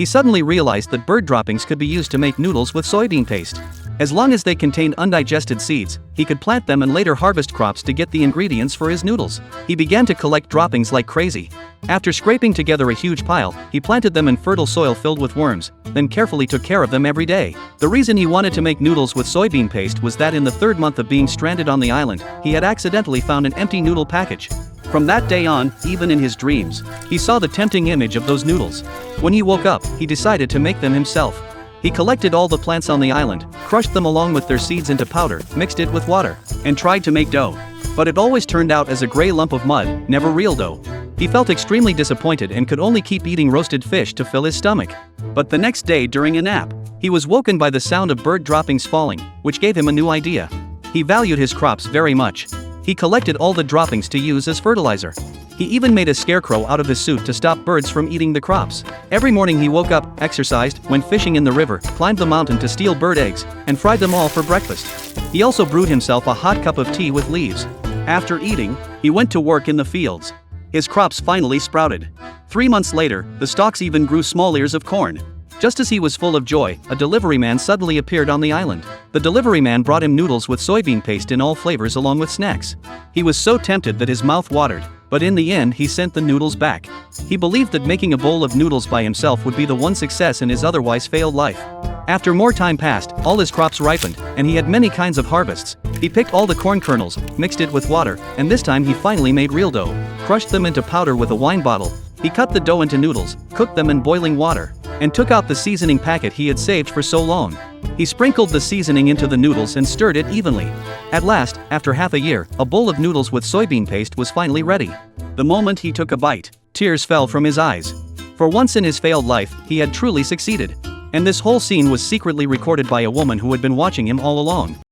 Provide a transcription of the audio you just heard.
He suddenly realized that bird droppings could be used to make noodles with soybean paste. As long as they contained undigested seeds, he could plant them and later harvest crops to get the ingredients for his noodles. He began to collect droppings like crazy. After scraping together a huge pile, he planted them in fertile soil filled with worms, then carefully took care of them every day. The reason he wanted to make noodles with soybean paste was that in the third month of being stranded on the island, he had accidentally found an empty noodle package. From that day on, even in his dreams, he saw the tempting image of those noodles. When he woke up, he decided to make them himself. He collected all the plants on the island, crushed them along with their seeds into powder, mixed it with water, and tried to make dough. But it always turned out as a gray lump of mud, never real dough. He felt extremely disappointed and could only keep eating roasted fish to fill his stomach. But the next day during a nap, he was woken by the sound of bird droppings falling, which gave him a new idea. He valued his crops very much. He collected all the droppings to use as fertilizer. He even made a scarecrow out of his suit to stop birds from eating the crops. Every morning he woke up, exercised, went fishing in the river, climbed the mountain to steal bird eggs, and fried them all for breakfast. He also brewed himself a hot cup of tea with leaves. After eating, he went to work in the fields. His crops finally sprouted. 3 months later, the stalks even grew small ears of corn. Just as he was full of joy, a delivery man suddenly appeared on the island. The delivery man brought him noodles with soybean paste in all flavors along with snacks. He was so tempted that his mouth watered, but in the end he sent the noodles back. He believed that making a bowl of noodles by himself would be the one success in his otherwise failed life. After more time passed, all his crops ripened, and he had many kinds of harvests. He picked all the corn kernels, mixed it with water, and this time he finally made real dough, crushed them into powder with a wine bottle. He cut the dough into noodles, cooked them in boiling water, and took out the seasoning packet he had saved for so long. He sprinkled the seasoning into the noodles and stirred it evenly. At last, after half a year, a bowl of noodles with soybean paste was finally ready. The moment he took a bite, tears fell from his eyes. For once in his failed life, he had truly succeeded. And this whole scene was secretly recorded by a woman who had been watching him all along.